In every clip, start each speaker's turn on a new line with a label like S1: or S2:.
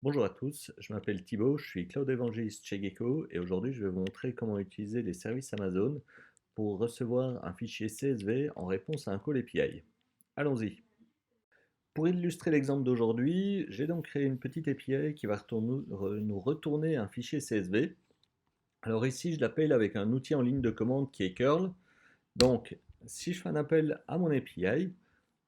S1: Bonjour à tous, je m'appelle Thibaut, je suis Cloud Evangelist chez Gecko et aujourd'hui je vais vous montrer comment utiliser les services Amazon pour recevoir un fichier CSV en réponse à un call API. Allons-y. Pour illustrer l'exemple d'aujourd'hui, j'ai donc créé une petite API qui va nous retourner un fichier CSV. Alors ici, je l'appelle avec un outil en ligne de commande qui est curl. Donc, si je fais un appel à mon API,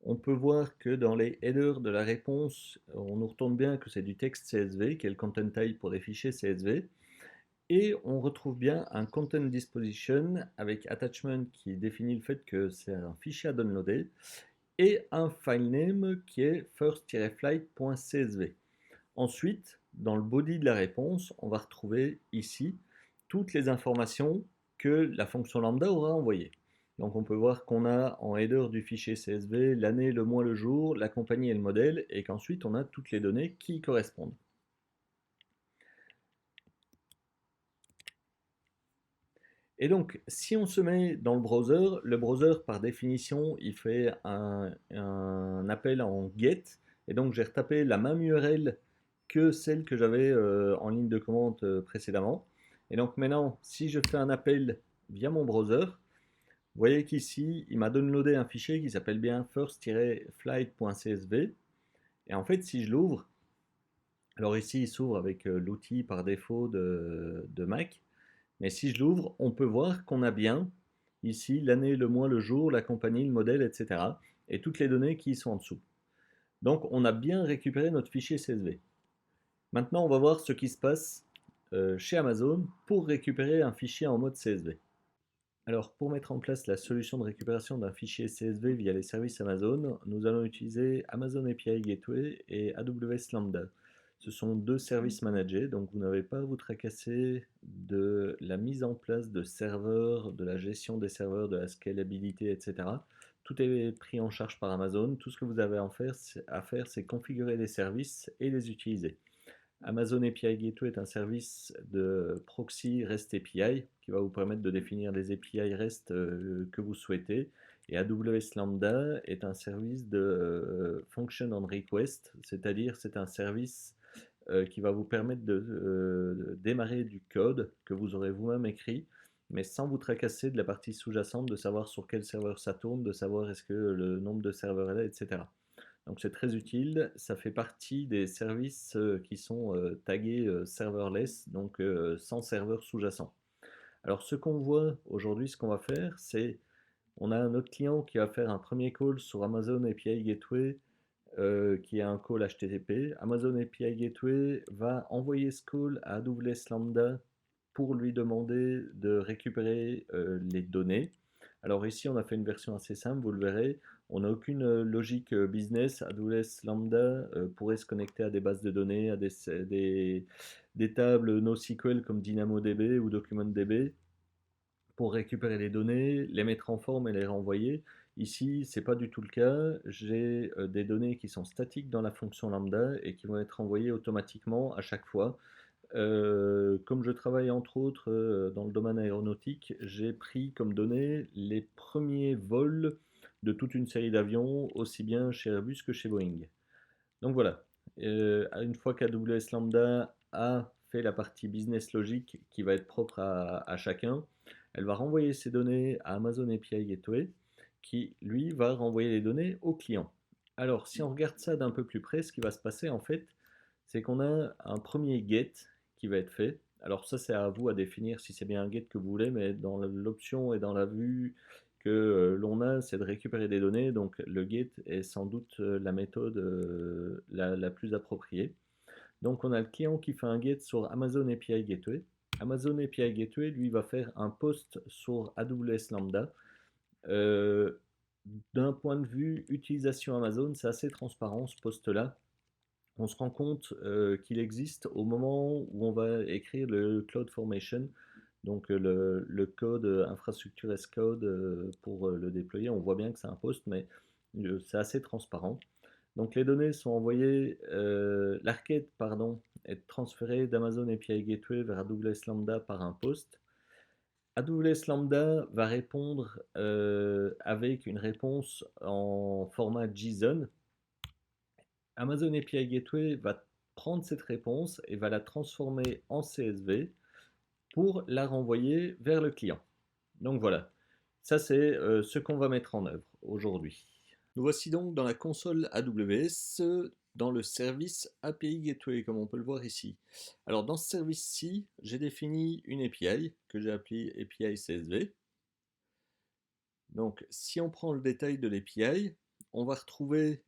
S1: on peut voir que dans les headers de la réponse, on nous retourne bien que c'est du texte CSV, qui est le content type pour des fichiers CSV. Et on retrouve bien un content disposition avec attachment qui définit le fait que c'est un fichier à downloader et un file name qui est first-flight.csv. Ensuite, dans le body de la réponse, on va retrouver ici toutes les informations que la fonction lambda aura envoyées. Donc on peut voir qu'on a en header du fichier CSV l'année, le mois, le jour, la compagnie et le modèle, et qu'ensuite on a toutes les données qui y correspondent. Et donc, si on se met dans le browser par définition, il fait un appel en get, et donc j'ai retapé la même URL que celle que j'avais en ligne de commande précédemment. Et donc maintenant, si je fais un appel via mon browser, vous voyez qu'ici, il m'a downloadé un fichier qui s'appelle bien first-flight.csv. Et en fait, si je l'ouvre, alors ici, il s'ouvre avec l'outil par défaut de Mac. Mais si je l'ouvre, on peut voir qu'on a bien ici l'année, le mois, le jour, la compagnie, le modèle, etc. Et toutes les données qui sont en dessous. Donc on a bien récupéré notre fichier CSV. Maintenant, on va voir ce qui se passe chez Amazon pour récupérer un fichier en mode CSV. Alors, pour mettre en place la solution de récupération d'un fichier CSV via les services Amazon, nous allons utiliser Amazon API Gateway et AWS Lambda. Ce sont deux services managés, donc vous n'avez pas à vous tracasser de la mise en place de serveurs, de la gestion des serveurs, de la scalabilité, etc. Tout est pris en charge par Amazon. Tout ce que vous avez à faire, c'est configurer les services et les utiliser. Amazon API Gateway est un service de proxy REST API qui va vous permettre de définir les API REST que vous souhaitez. Et AWS Lambda est un service de function on request, c'est-à-dire c'est un service qui va vous permettre de démarrer du code que vous aurez vous-même écrit, mais sans vous tracasser de la partie sous-jacente, de savoir sur quel serveur ça tourne, de savoir est-ce que le nombre de serveurs est là, etc. Donc c'est très utile, ça fait partie des services qui sont tagués serverless, donc sans serveur sous-jacent. Alors ce qu'on voit aujourd'hui, ce qu'on va faire, c'est on a notre client qui va faire un premier call sur Amazon API Gateway qui est un call HTTP. Amazon API Gateway va envoyer ce call à AWS Lambda pour lui demander de récupérer les données. Alors ici, on a fait une version assez simple, vous le verrez. On n'a aucune logique business. AWS Lambda pourrait se connecter à des bases de données, à des tables NoSQL comme DynamoDB ou DocumentDB pour récupérer les données, les mettre en forme et les renvoyer. Ici, c'est pas du tout le cas. J'ai des données qui sont statiques dans la fonction lambda et qui vont être envoyées automatiquement à chaque fois. Comme je travaille entre autres dans le domaine aéronautique, j'ai pris comme données les premiers vols de toute une série d'avions, aussi bien chez Airbus que chez Boeing. Donc voilà, une fois qu'AWS Lambda a fait la partie business logique qui va être propre à chacun, elle va renvoyer ces données à Amazon API Gateway qui, lui, va renvoyer les données au client. Alors, si on regarde ça d'un peu plus près, ce qui va se passer en fait, c'est qu'on a un premier get qui va être fait. Alors ça, c'est à vous à définir si c'est bien un get que vous voulez, mais dans l'option et dans la vue que l'on a, c'est de récupérer des données. Donc le get est sans doute la méthode la plus appropriée. Donc on a le client qui fait un get sur Amazon API Gateway. Amazon API Gateway, lui, va faire un post sur AWS Lambda. Euh, D'un point de vue utilisation Amazon, c'est assez transparent ce post-là. On se rend compte qu'il existe au moment où on va écrire le CloudFormation, donc le code infrastructure as code pour le déployer. On voit bien que c'est un post, mais c'est assez transparent. Donc les données sont envoyées, l'arcade pardon, est transférée d'Amazon API Gateway vers AWS Lambda par un post. AWS Lambda va répondre avec une réponse en format JSON. Amazon API Gateway va prendre cette réponse et va la transformer en CSV pour la renvoyer vers le client. Donc voilà, ça c'est ce qu'on va mettre en œuvre aujourd'hui. Nous voici donc dans la console AWS, dans le service API Gateway, comme on peut le voir ici. Alors dans ce service-ci, j'ai défini une API que j'ai appelée API CSV. Donc si on prend le détail de l'API, on va retrouver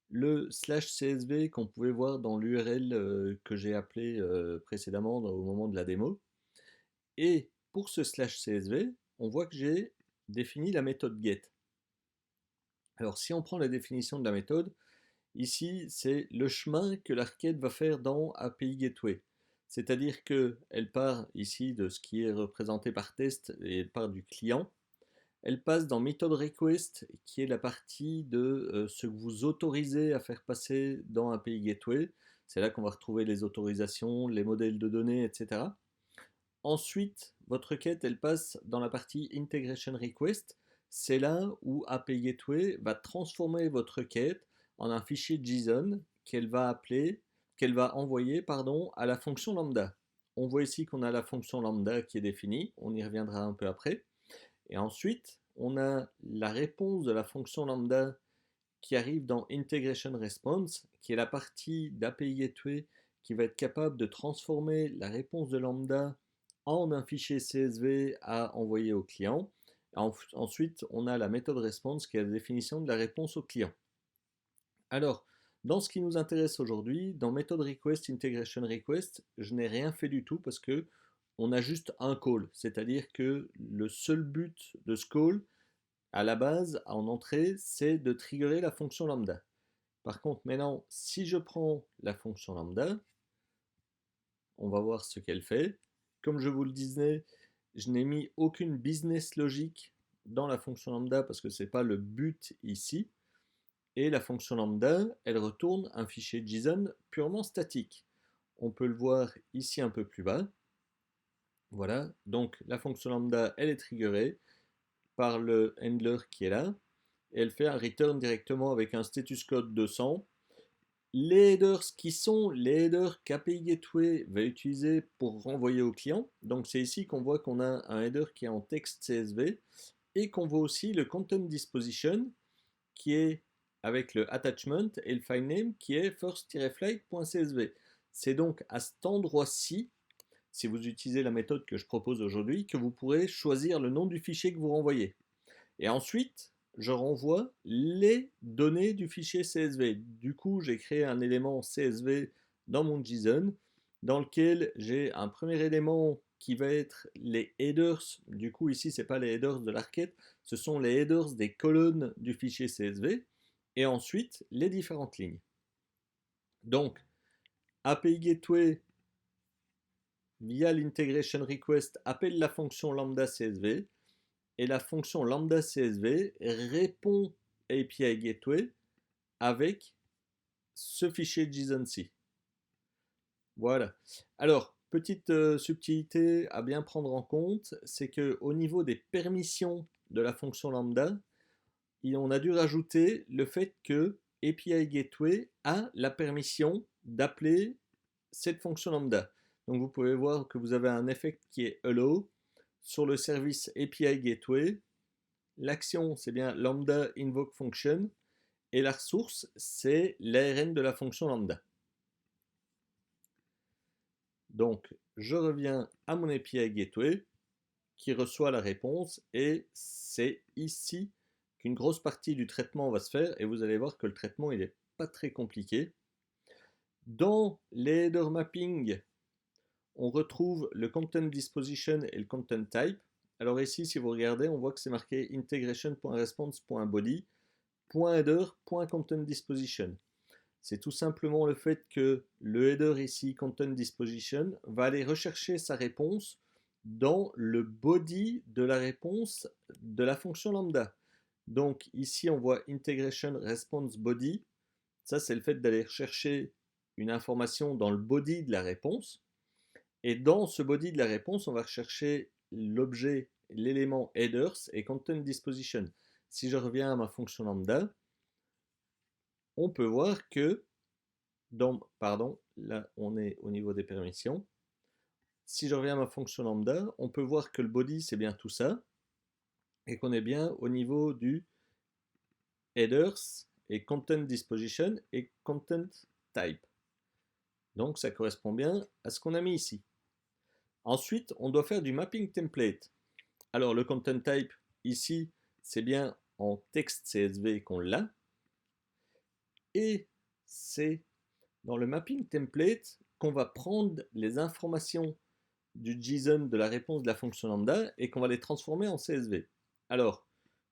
S1: le /CSV qu'on pouvait voir dans l'URL que j'ai appelé précédemment au moment de la démo. Et pour ce /CSV, on voit que j'ai défini la méthode get. Alors si on prend la définition de la méthode, ici c'est le chemin que la requête va faire dans API Gateway. C'est-à-dire qu'elle part ici de ce qui est représenté par test et elle part du client. Elle passe dans Method Request, qui est la partie de ce que vous autorisez à faire passer dans API Gateway. C'est là qu'on va retrouver les autorisations, les modèles de données, etc. Ensuite, votre requête, elle passe dans la partie Integration Request. C'est là où API Gateway va transformer votre requête en un fichier JSON qu'elle va envoyer à la fonction lambda. On voit ici qu'on a la fonction lambda qui est définie, on y reviendra un peu après. Et ensuite, on a la réponse de la fonction lambda qui arrive dans Integration Response, qui est la partie d'API Gateway qui va être capable de transformer la réponse de lambda en un fichier CSV à envoyer au client. Ensuite, on a la méthode response qui est la définition de la réponse au client. Alors, dans ce qui nous intéresse aujourd'hui, dans méthode request, integration request, je n'ai rien fait du tout parce que on a juste un call. C'est-à-dire que le seul but de ce call, à la base, en entrée, c'est de triggerer la fonction lambda. Par contre, maintenant, si je prends la fonction lambda, on va voir ce qu'elle fait. Comme je vous le disais, je n'ai mis aucune business logique dans la fonction lambda parce que ce n'est pas le but ici. Et la fonction lambda, elle retourne un fichier JSON purement statique. On peut le voir ici un peu plus bas. Voilà, donc la fonction lambda, elle est triggerée par le handler qui est là. Et elle fait un return directement avec un status code 200. Les headers qui sont les headers qu'API Gateway va utiliser pour renvoyer au client. Donc c'est ici qu'on voit qu'on a un header qui est en texte CSV et qu'on voit aussi le content disposition qui est avec le attachment et le file name qui est first-flight.csv. C'est donc à cet endroit-ci, si vous utilisez la méthode que je propose aujourd'hui, que vous pourrez choisir le nom du fichier que vous renvoyez. Et ensuite, je renvoie les données du fichier CSV. Du coup, j'ai créé un élément CSV dans mon JSON dans lequel j'ai un premier élément qui va être les headers. Du coup, ici, ce n'est pas les headers de la requête, ce sont les headers des colonnes du fichier CSV. Et ensuite, les différentes lignes. Donc, API Gateway, via l'integration request, appelle la fonction lambda CSV. Et la fonction lambda CSV répond API Gateway avec ce fichier JSON-ci. Voilà. Alors, petite subtilité à bien prendre en compte, c'est qu'au niveau des permissions de la fonction lambda, on a dû rajouter le fait que API Gateway a la permission d'appeler cette fonction lambda. Donc vous pouvez voir que vous avez un effet qui est allow sur le service API Gateway. L'action, c'est bien lambda invoke function et la ressource, c'est l'ARN de la fonction lambda. Donc, je reviens à mon API Gateway qui reçoit la réponse et c'est ici qu'une grosse partie du traitement va se faire et vous allez voir que le traitement, il n'est pas très compliqué. Dans les header mapping, on retrouve le content disposition et le content type. Alors ici, si vous regardez, on voit que c'est marqué integration.response.body, .header, .content disposition. C'est tout simplement le fait que le header ici, content disposition, va aller rechercher sa réponse dans le body de la réponse de la fonction lambda. Donc ici, on voit integration response body. Ça, c'est le fait d'aller rechercher une information dans le body de la réponse. Et dans ce body de la réponse, on va rechercher l'objet, l'élément headers et content disposition. Si je reviens à ma fonction lambda, on peut voir que pardon, là on est au niveau des permissions. Si je reviens à ma fonction lambda, on peut voir que le body c'est bien tout ça et qu'on est bien au niveau du headers et content disposition et content type. Donc ça correspond bien à ce qu'on a mis ici. Ensuite, on doit faire du mapping template. Alors le content type ici, c'est bien en texte CSV qu'on l'a. Et c'est dans le mapping template qu'on va prendre les informations du JSON de la réponse de la fonction lambda et qu'on va les transformer en CSV. Alors,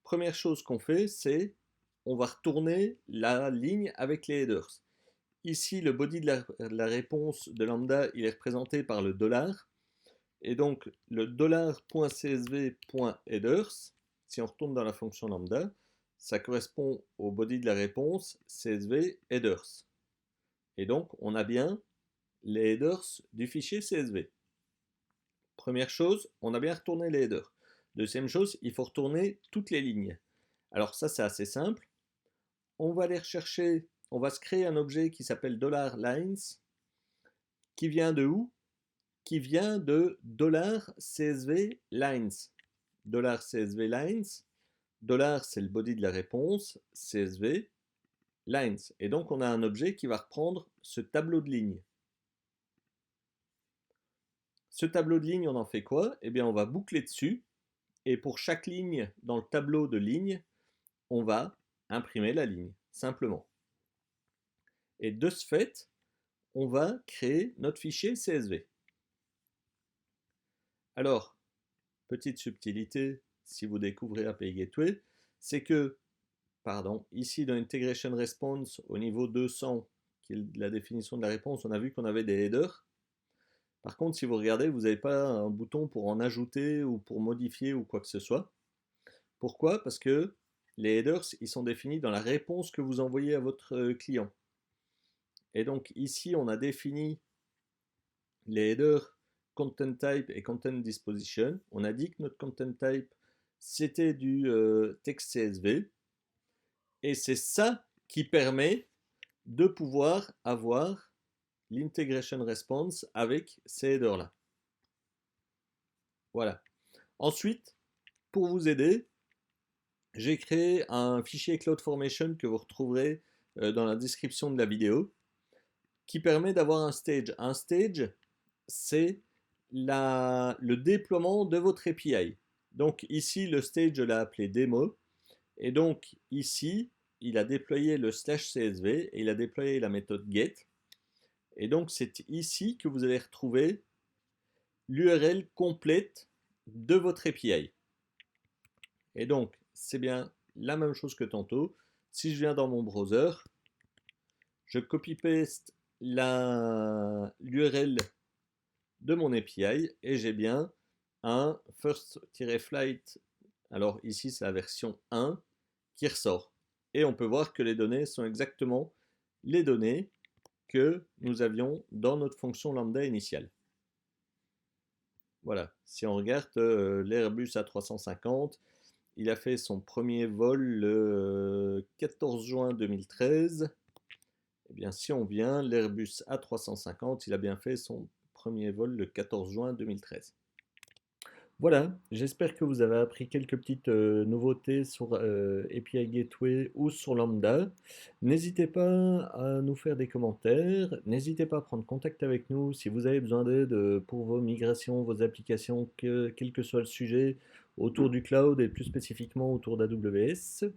S1: première chose qu'on fait, c'est on va retourner la ligne avec les headers. Ici, le body de la réponse de lambda, il est représenté par le dollar. Et donc, le $.csv.headers, si on retourne dans la fonction lambda, ça correspond au body de la réponse CSV headers. Et donc, on a bien les headers du fichier CSV. Première chose, on a bien retourné les headers. Deuxième chose, il faut retourner toutes les lignes. Alors ça, c'est assez simple. On va aller rechercher, on va se créer un objet qui s'appelle $lines, qui vient de où? Qui vient de $CSV lines. $CSV lines, dollar c'est le body de la réponse, CSV lines. Et donc on a un objet qui va reprendre ce tableau de lignes. Ce tableau de lignes, on en fait quoi? Eh bien on va boucler dessus, et pour chaque ligne dans le tableau de lignes, on va imprimer la ligne, simplement. Et de ce fait, on va créer notre fichier CSV. Alors, petite subtilité, si vous découvrez API Gateway, c'est que, pardon, ici dans Integration Response, au niveau 200, qui est la définition de la réponse, on a vu qu'on avait des headers. Par contre, si vous regardez, vous n'avez pas un bouton pour en ajouter ou pour modifier ou quoi que ce soit. Pourquoi? Parce que les headers, ils sont définis dans la réponse que vous envoyez à votre client. Et donc ici, on a défini les headers content type et content disposition. On a dit que notre content type, c'était du texte CSV. Et c'est ça qui permet de pouvoir avoir l'integration response avec ces headers-là. Voilà. Ensuite, pour vous aider, j'ai créé un fichier CloudFormation que vous retrouverez dans la description de la vidéo, qui permet d'avoir un stage. Un stage, c'est le déploiement de votre API. Donc ici, le stage, je l'ai appelé démo. Et donc ici, il a déployé le /CSV et il a déployé la méthode get. Et donc c'est ici que vous allez retrouver l'URL complète de votre API. Et donc c'est bien la même chose que tantôt. Si je viens dans mon browser, je copy-paste l'URL de mon API et j'ai bien un first-flight. Alors ici c'est la version 1 qui ressort. Et on peut voir que les données sont exactement les données que nous avions dans notre fonction lambda initiale. Voilà, si on regarde l'Airbus A350, il a fait son premier vol le 14 juin 2013. Eh bien, si on vient, l'Airbus A350, il a bien fait son premier vol le 14 juin 2013. Voilà, j'espère que vous avez appris quelques petites nouveautés sur API Gateway ou sur Lambda. N'hésitez pas à nous faire des commentaires, n'hésitez pas à prendre contact avec nous si vous avez besoin d'aide pour vos migrations, vos applications, quel que soit le sujet autour du cloud et plus spécifiquement autour d'AWS.